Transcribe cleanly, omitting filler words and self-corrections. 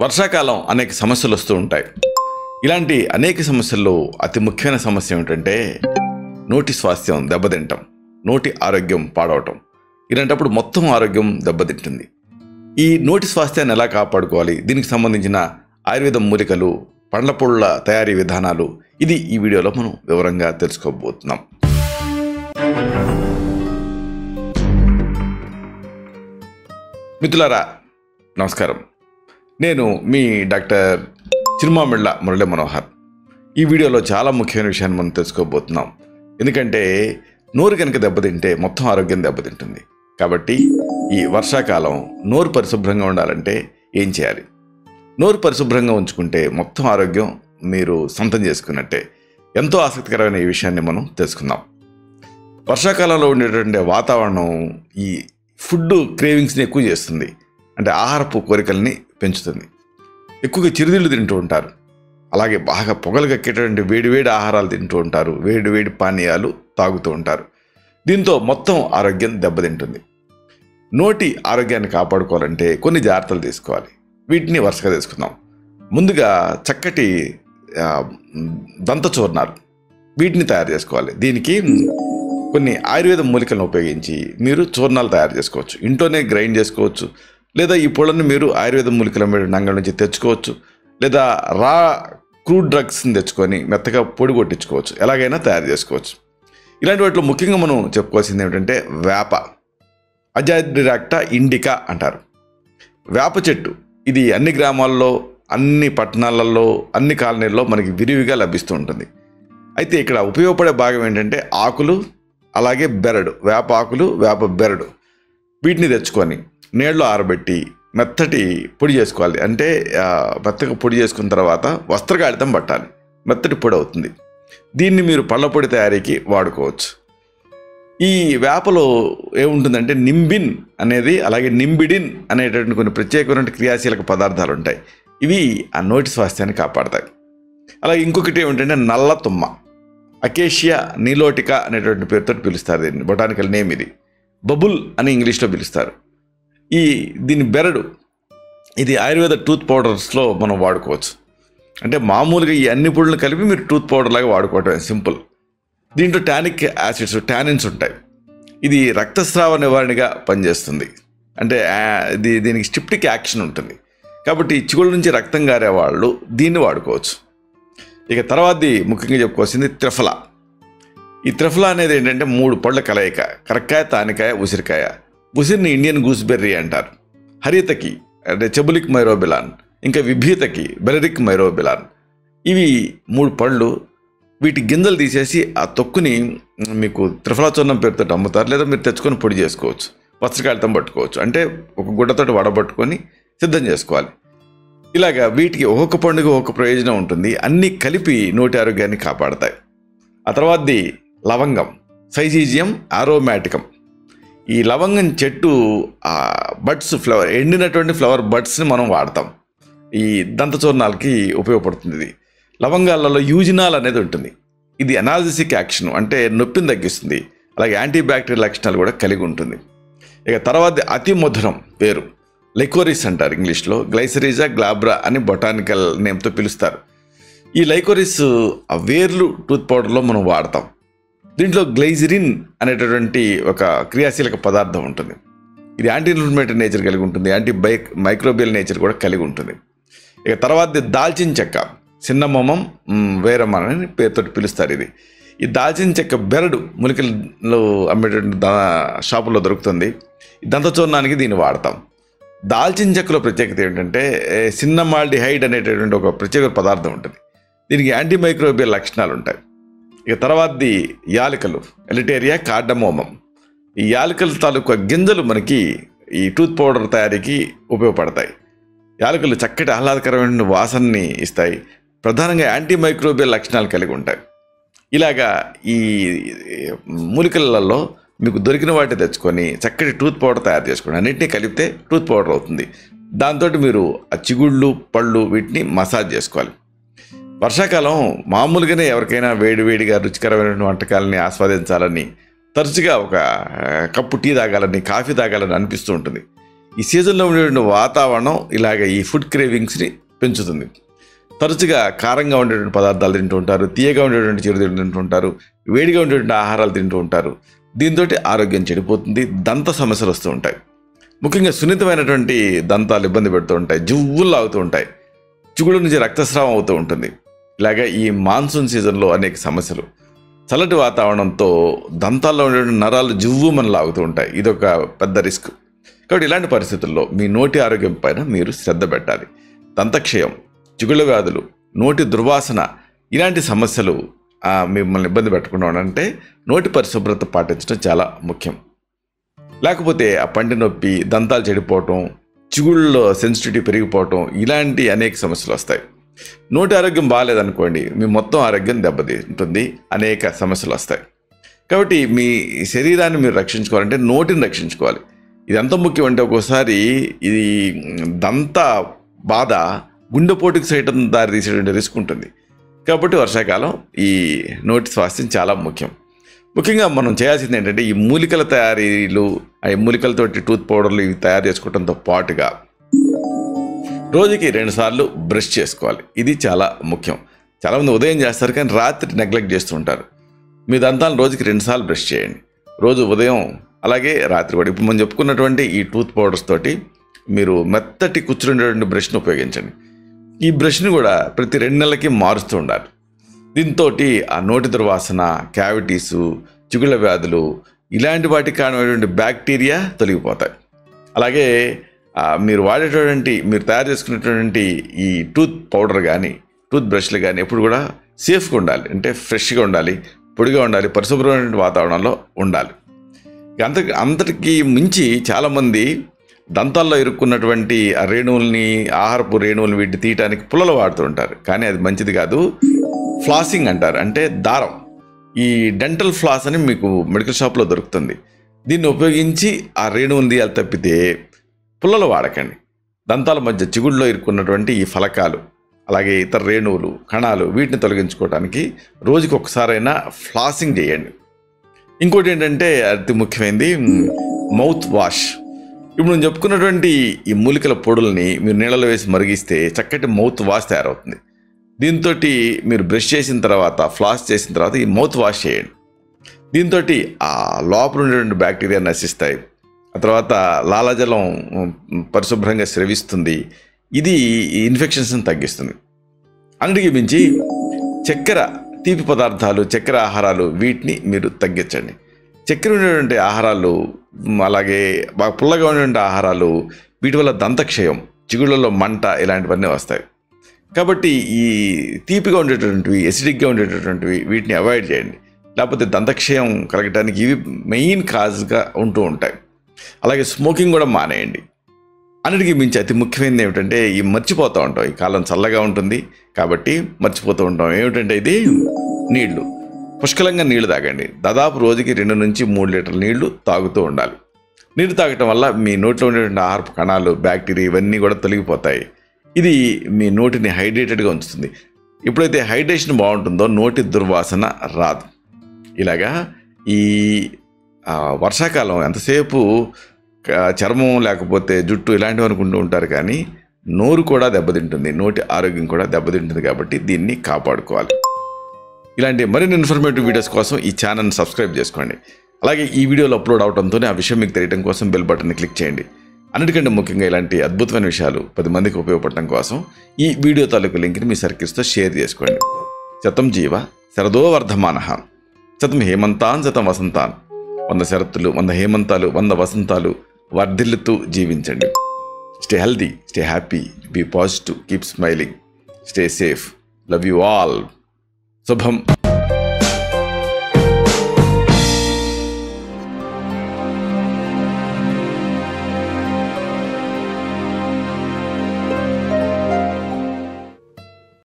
వర్షాకాలం అనేక సమస్యలు వస్తూ ఉంటాయి. ఇలాంటి అనేక సమస్యల్లో అతి ముఖ్యమైన సమస్య ఏమిటంటే నోటి స్వాస్థ్యం దెబ్బతింటం, నోటి ఆరోగ్యం పాడవటం. ఇలాంటప్పుడు మొత్తం ఆరోగ్యం దెబ్బతింటుంది. ఈ నోటి స్వాస్థ్యాన్ని ఎలా కాపాడుకోవాలి, దీనికి సంబంధించిన ఆయుర్వేద మూలికలు, పండ్ల పొళ్ళ తయారీ విధానాలు, ఇది ఈ వీడియోలో మనం వివరంగా తెలుసుకోబోతున్నాం. మిత్రులారా నమస్కారం. నేను మీ డాక్టర్ చిరుమామిళ్ళ మురళీ మనోహర్. ఈ వీడియోలో చాలా ముఖ్యమైన విషయాన్ని మనం తెలుసుకోబోతున్నాం. ఎందుకంటే నోరు కనుక దెబ్బతింటే మొత్తం ఆరోగ్యం దెబ్బతింటుంది. కాబట్టి ఈ వర్షాకాలం నోరు పరిశుభ్రంగా ఉండాలంటే ఏం చేయాలి? నోరు పరిశుభ్రంగా ఉంచుకుంటే మొత్తం ఆరోగ్యం మీరు సొంతం చేసుకున్నట్టే. ఎంతో ఆసక్తికరమైన ఈ విషయాన్ని మనం తెలుసుకుందాం. వర్షాకాలంలో ఉండేటువంటి వాతావరణం ఈ ఫుడ్ క్రేవింగ్స్ని ఎక్కువ చేస్తుంది. అంటే ఆహారపు కోరికల్ని పెంచుతుంది. ఎక్కువగా చిరుతిళ్ళు తింటూ ఉంటారు. అలాగే బాగా పొగలు కక్కేటటువంటి వేడివేడి ఆహారాలు తింటూ ఉంటారు. వేడివేడి పానీయాలు తాగుతూ ఉంటారు. దీంతో మొత్తం ఆరోగ్యం దెబ్బతింటుంది. నోటి ఆరోగ్యాన్ని కాపాడుకోవాలంటే కొన్ని జాగ్రత్తలు తీసుకోవాలి. వీటిని వరుసగా తీసుకుందాం. ముందుగా చక్కటి దంత చూర్ణాలు, వీటిని తయారు చేసుకోవాలి. దీనికి కొన్ని ఆయుర్వేద మూలికలను ఉపయోగించి మీరు చూర్ణాలు తయారు చేసుకోవచ్చు. ఇంట్లోనే గ్రైండ్ చేసుకోవచ్చు, లేదా ఈ పొళ్ళను మీరు ఆయుర్వేద మూలికల అంగడి నుంచి తెచ్చుకోవచ్చు, లేదా రా క్రూడ్ డ్రగ్స్ని తెచ్చుకొని మెత్తగా పొడి కొట్టించుకోవచ్చు. ఎలాగైనా తయారు చేసుకోవచ్చు. ఇలాంటి వాటిలో ముఖ్యంగా మనం చెప్పుకోవాల్సింది ఏమిటంటే వేప, అజాడిరాక్టా ఇండికా అంటారు. వేప చెట్టు ఇది అన్ని గ్రామాల్లో, అన్ని పట్టణాలలో, అన్ని కాలనీల్లో మనకి విరివిగా లభిస్తూ ఉంటుంది. అయితే ఇక్కడ ఉపయోగపడే భాగం ఏంటంటే ఆకులు, అలాగే బెరడు, వేప ఆకులు, వేప బెరడు, వీటిని తెచ్చుకొని నీళ్ళలో ఆరబెట్టి మెత్తటి పొడి చేసుకోవాలి. అంటే మెత్తగా పొడి చేసుకున్న తర్వాత వస్త్రకాళితం పట్టాలి. మెత్తటి పొడి అవుతుంది. దీన్ని మీరు పళ్ళ పొడి తయారీకి వాడుకోవచ్చు. ఈ వేపలో ఏముంటుందంటే నింబిన్ అనేది, అలాగే నింబిడిన్ అనేటటువంటి కొన్ని ప్రత్యేకమైన క్రియాశీలక పదార్థాలు ఉంటాయి. ఇవి ఆ నోటి స్వాస్థ్యాన్ని కాపాడతాయి. అలాగే ఇంకొకటి ఏమిటంటే నల్ల తుమ్మ, అకేషియా నీలోటికా అనేటువంటి పేరుతో పిలుస్తారు. దీన్ని బొటానికల్ నేమ్ ఇది. బబుల్ అని ఇంగ్లీష్లో పిలుస్తారు. దీని బెరడు ఇది ఆయుర్వేద టూత్ పౌడర్స్లో మనం వాడుకోవచ్చు. అంటే మామూలుగా ఈ అన్ని పొడులను కలిపి మీరు టూత్ పౌడర్ లాగా వాడుకోవటం సింపుల్. దీంట్లో టానిక్ యాసిడ్స్, టానిన్స్ ఉంటాయి. ఇది రక్తస్రావ నివారణగా పనిచేస్తుంది. అంటే దీనికి స్టిప్టిక్ యాక్షన్ ఉంటుంది. కాబట్టి చిగుళ్ళ నుంచి రక్తం గారే వాళ్ళు దీన్ని వాడుకోవచ్చు. ఇక తర్వాతది ముఖ్యంగా చెప్పుకోవాల్సింది త్రిఫల. ఈ త్రిఫల అనేది ఏంటంటే 3 పళ్ళ కలయిక. కరక్కాయ, తానికాయ, ఉసిరికాయ. ఉసిరిని ఇండియన్ గూస్బెర్రీ అంటారు. హరితకి అంటే చెబులిక్ మైరోబిలాన్, ఇంకా విభీతకి బెలరిక్ మైరోబిలాన్. ఇవి 3 పళ్ళు. వీటి గింజలు తీసేసి ఆ తొక్కుని మీకు త్రిఫలా చూర్ణం పేరుతో అమ్ముతారు, లేదా మీరు తెచ్చుకొని పొడి చేసుకోవచ్చు. వస్త్రకాళితం పట్టుకోవచ్చు. అంటే ఒక గుడ్డతోటి వడబట్టుకొని సిద్ధం చేసుకోవాలి. ఇలాగా వీటికి ఒక్కొక్క పండుగ ఒక్కొక్క ప్రయోజనం ఉంటుంది. అన్నీ కలిపి నోటి ఆరోగ్యాన్ని కాపాడతాయి. ఆ తర్వాతది లవంగం, సైజీజియం ఆరోమాటికం. ఈ లవంగం చెట్టు బడ్స్, ఫ్లవర్, ఎండినటువంటి ఫ్లవర్ బడ్స్ని మనం వాడతాం. ఈ దంత చూర్ణాలకి ఉపయోగపడుతుంది. ఇది లవంగాలలో యూజినాల్ అనేది ఉంటుంది. ఇది అనాల్జెసిక్ యాక్షన్, అంటే నొప్పిని తగ్గిస్తుంది. అలాగే యాంటీబ్యాక్టీరియల్ లక్షణాలు కూడా కలిగి ఉంటుంది. ఇక తర్వాత అతి మధురం పేరు లైకోరిస్ అంటారు ఇంగ్లీష్లో. గ్లైసరీజా గ్లాబ్రా అని బొటానికల్ నేమ్తో పిలుస్తారు. ఈ లైకోరిస్ ఆ వేర్లు టూత్ పౌడర్లో మనం వాడతాం. దీంట్లో గ్లైజరిన్ అనేటటువంటి ఒక క్రియాశీలక పదార్థం ఉంటుంది. ఇది యాంటీ ఇన్ఫ్లమేటరీ నేచర్ కలిగి ఉంటుంది. మైక్రోబియల్ నేచర్ కూడా కలిగి ఉంటుంది. ఇక తర్వాత దాల్చిన చెక్క, సిన్నమోమం వేరమన్ అని పేరుతో పిలుస్తారు. ఈ దాల్చిన చెక్క బెరడు మూలికలు అమ్మేటటువంటి షాపుల్లో దొరుకుతుంది. దంత చూర్ణానికి దీన్ని వాడతాం. దాల్చిన చెక్కలో ప్రత్యేకత ఏంటంటే సిన్నమాల్డిహైడ్ అనేటటువంటి ఒక ప్రత్యేక పదార్థం ఉంటుంది. దీనికి యాంటీమైక్రోబియల్ లక్షణాలు ఉంటాయి. ఇక తర్వాతది యాలకులు, ఎలిటేరియా కార్డమోమం. ఈ యాలకుల తాలూకా గింజలు మనకి ఈ టూత్ పౌడర్ తయారీకి ఉపయోగపడతాయి. యాలకులు చక్కటి ఆహ్లాదకరమైన వాసనని ఇస్తాయి. ప్రధానంగా యాంటీమైక్రోబియల్ లక్షణాలు కలిగి ఉంటాయి. ఇలాగా ఈ మూలికలలో మీకు దొరికిన వాటి తెచ్చుకొని చక్కటి టూత్ పౌడర్ తయారు చేసుకోండి. అన్నింటినీ కలిపితే టూత్ పౌడర్ అవుతుంది. దాంతో మీరు ఆ చిగుళ్ళు, పళ్ళు వీటిని మసాజ్ చేసుకోవాలి. వర్షాకాలం మామూలుగానే ఎవరికైనా వేడివేడిగా రుచికరమైన వంటకాలని ఆస్వాదించాలని, తరచుగా ఒక కప్పు టీ తాగాలని, కాఫీ తాగాలని అనిపిస్తూ ఉంటుంది. ఈ సీజన్లో ఉండేటువంటి వాతావరణం ఇలాగ ఈ ఫుడ్ క్రేవింగ్స్ని పెంచుతుంది. తరచుగా కారంగా ఉండేటువంటి పదార్థాలు తింటూ ఉంటారు, తీయగా ఉండేటువంటి చిరుతిండి తింటూ ఉంటారు, వేడిగా ఉండేటువంటి ఆహారాలు తింటూ ఉంటారు. దీంతో ఆరోగ్యం చెడిపోతుంది, దంత సమస్యలు వస్తూ ఉంటాయి. ముఖ్యంగా సున్నితమైనటువంటి దంతాలు ఇబ్బంది పెడుతూ ఉంటాయి, జువ్వులు ఆగుతూ ఉంటాయి, చిగుళ్ళ నుంచి రక్తస్రావం అవుతూ ఉంటుంది. ఇలాగ ఈ మాన్సూన్ సీజన్లో అనేక సమస్యలు. చల్లటి వాతావరణంతో దంతాల్లో ఉండేటువంటి నరాలు జువ్వుమని లాగుతూ ఉంటాయి. ఇదొక పెద్ద రిస్క్. కాబట్టి ఇలాంటి పరిస్థితుల్లో మీ నోటి ఆరోగ్యం పైన మీరు శ్రద్ధ పెట్టాలి. దంతక్షయం, చిగుళ్ళ వ్యాధులు, నోటి దుర్వాసన ఇలాంటి సమస్యలు మిమ్మల్ని ఇబ్బంది పెట్టకుండా ఉండాలంటే నోటి పరిశుభ్రత పాటించడం చాలా ముఖ్యం. లేకపోతే ఆ పంటి నొప్పి, దంతాలు చెడిపోవటం, చిగుళ్ళలో సెన్సిటివిటీ పెరిగిపోవటం ఇలాంటి అనేక సమస్యలు వస్తాయి. నోటి ఆరోగ్యం బాగాలేదనుకోండి, మీ మొత్తం ఆరోగ్యం దెబ్బతింటుంది, అనేక సమస్యలు వస్తాయి. కాబట్టి మీ శరీరాన్ని మీరు రక్షించుకోవాలంటే నోటిని రక్షించుకోవాలి. ఇది ఎంత ముఖ్యం అంటే ఒక్కోసారి ఇది దంత బాధ గుండెపోటుకు సైతం దారి తీసేటువంటి రిస్క్ ఉంటుంది. కాబట్టి వర్షాకాలం ఈ నోటి స్వాస్థ్యం చాలా ముఖ్యం. ముఖ్యంగా మనం చేయాల్సింది ఏంటంటే ఈ మూలికల తయారీలు, ఆ మూలికలతోటి టూత్ పౌడర్లు ఇవి తయారు చేసుకోవడంతో పాటుగా రోజుకి 2 సార్లు బ్రష్ చేసుకోవాలి. ఇది చాలా ముఖ్యం. చాలామంది ఉదయం చేస్తారు కానీ రాత్రి నెగ్లెక్ట్ చేస్తూ ఉంటారు. మీ దంతాలను రోజుకి 2 సార్లు బ్రష్ చేయండి. రోజు ఉదయం అలాగే రాత్రి కూడా. ఇప్పుడు మనం చెప్పుకున్నటువంటి ఈ టూత్ పౌడర్స్ తోటి మీరు మెత్తటి కూర్చునేటువంటి బ్రష్ను ఉపయోగించండి. ఈ బ్రష్ని కూడా ప్రతి 2 నెలలకి మారుస్తూ ఉండాలి. దీంతో ఆ నోటి దుర్వాసన, క్యావిటీసు, చిగుళ్ళ వ్యాధులు ఇలాంటి వాటికి కారణమైనటువంటి బ్యాక్టీరియా తొలగిపోతాయి. అలాగే మీరు వాడేటటువంటి, మీరు తయారు చేసుకునేటువంటి ఈ టూత్ పౌడర్ కానీ టూత్ బ్రష్లు కానీ ఎప్పుడు కూడా సేఫ్గా ఉండాలి. అంటే ఫ్రెష్గా ఉండాలి, పొడిగా ఉండాలి, పరిశుభ్రమైన వాతావరణంలో ఉండాలి. అంతటికి మించి చాలామంది దంతాల్లో ఇరుక్కున్నటువంటి ఆ రేణువుల్ని, ఆహారపు రేణువుల్ని వీటిని తీయటానికి పుల్లలు వాడుతూ ఉంటారు. కానీ అది మంచిది కాదు. ఫ్లాసింగ్ అంటారు, అంటే దారం. ఈ డెంటల్ ఫ్లాస్ అని మీకు మెడికల్ షాప్లో దొరుకుతుంది. దీన్ని ఉపయోగించి ఆ రేణువుని తీయాలి తప్పితే పుల్లలు వాడకండి. దంతాల మధ్య చిగుళ్ళలో ఇరుక్కున్నటువంటి ఈ ఫలకాలు, అలాగే ఇతర రేణువులు, కణాలు వీటిని తొలగించుకోవడానికి రోజుకి ఒకసారైనా ఫ్లాసింగ్ చేయండి. ఇంకోటి ఏంటంటే అతి ముఖ్యమైనది మౌత్ వాష్. ఇప్పుడు నేను చెప్పుకున్నటువంటి ఈ మూలికల పొడుల్ని మీరు నీళ్ళలో వేసి మరిగిస్తే చక్కటి మౌత్ వాష్ తయారవుతుంది. దీంతో మీరు బ్రష్ చేసిన తర్వాత, ఫ్లాస్ చేసిన తర్వాత ఈ మౌత్ వాష్ చేయండి. దీంతో ఆ లోపల ఉండేటువంటి బ్యాక్టీరియా నశిస్తాయి. ఆ తర్వాత లాలాజలం పరిశుభ్రంగా స్రవిస్తుంది. ఇది ఇన్ఫెక్షన్స్ని తగ్గిస్తుంది. అన్నిటికీ మించి చక్కెర, తీపి పదార్థాలు, చక్కెర ఆహారాలు వీటిని మీరు తగ్గించండి. చక్కెర ఉండేటువంటి ఆహారాలు, అలాగే బాగా పుల్లగా ఉండేటువంటి ఆహారాలు వీటి వల్ల దంతక్షయం, చిగుళ్ళలో మంట ఇలాంటివన్నీ వస్తాయి. కాబట్టి ఈ తీపిగా ఉండేటటువంటివి, ఎసిడిక్గా ఉండేటటువంటివి వీటిని అవాయిడ్ చేయండి. లేకపోతే దంతక్షయం కలగటానికి ఇవి మెయిన్ కాజ్గా ఉంటూ ఉంటాయి. అలాగే స్మోకింగ్ కూడా మానేయండి. అన్నిటికీ మించి అతి ముఖ్యమైనది ఏమిటంటే ఈ మర్చిపోతూ ఉంటాం. ఈ కాలం చల్లగా ఉంటుంది కాబట్టి మర్చిపోతూ ఉంటాం. ఏమిటంటే ఇది నీళ్లు. పుష్కలంగా నీళ్లు తాగండి. దాదాపు రోజుకి 2 నుంచి 3 లీటర్ల నీళ్లు తాగుతూ ఉండాలి. నీరు తాగటం వల్ల మీ నోట్లో ఉండేటువంటి ఆహారపు కణాలు, బ్యాక్టీరియా ఇవన్నీ కూడా తొలగిపోతాయి. ఇది మీ నోటిని హైడ్రేటెడ్గా ఉంచుతుంది. ఎప్పుడైతే హైడ్రేషన్ బాగుంటుందో నోటి దుర్వాసన రాదు. ఇలాగా ఈ వర్షాకాలం ఎంతసేపు చర్మం లేకపోతే జుట్టు ఇలాంటివి అనుకుంటూ ఉంటారు, కానీ నోరు కూడా దెబ్బతింటుంది, నోటి ఆరోగ్యం కూడా దెబ్బతింటుంది. కాబట్టి దీన్ని కాపాడుకోవాలి. ఇలాంటి మరిన్ని ఇన్ఫర్మేటివ్ వీడియోస్ కోసం ఈ ఛానల్ని సబ్స్క్రైబ్ చేసుకోండి. అలాగే ఈ వీడియోలో అప్లోడ్ అవడంతోనే ఆ విషయం మీకు తెలియడం కోసం బెల్ బటన్ని క్లిక్ చేయండి. అన్నిటికంటే ముఖ్యంగా ఇలాంటి అద్భుతమైన విషయాలు 10 మందికి ఉపయోగపడటం కోసం ఈ వీడియో తాలూకు లింక్ని మీ సర్కిల్స్తో షేర్ చేసుకోండి. శతం జీవ శరదో వర్ధమానః, శతం హేమంతాన్ శతం వసంతాన్. 100 శరత్తులు, 100 హేమంతాలు, 100 వసంతాలు వర్ధిల్లుతూ జీవించండి. Stay healthy, stay happy, be positive, keep smiling, stay safe. Love you all. శుభం.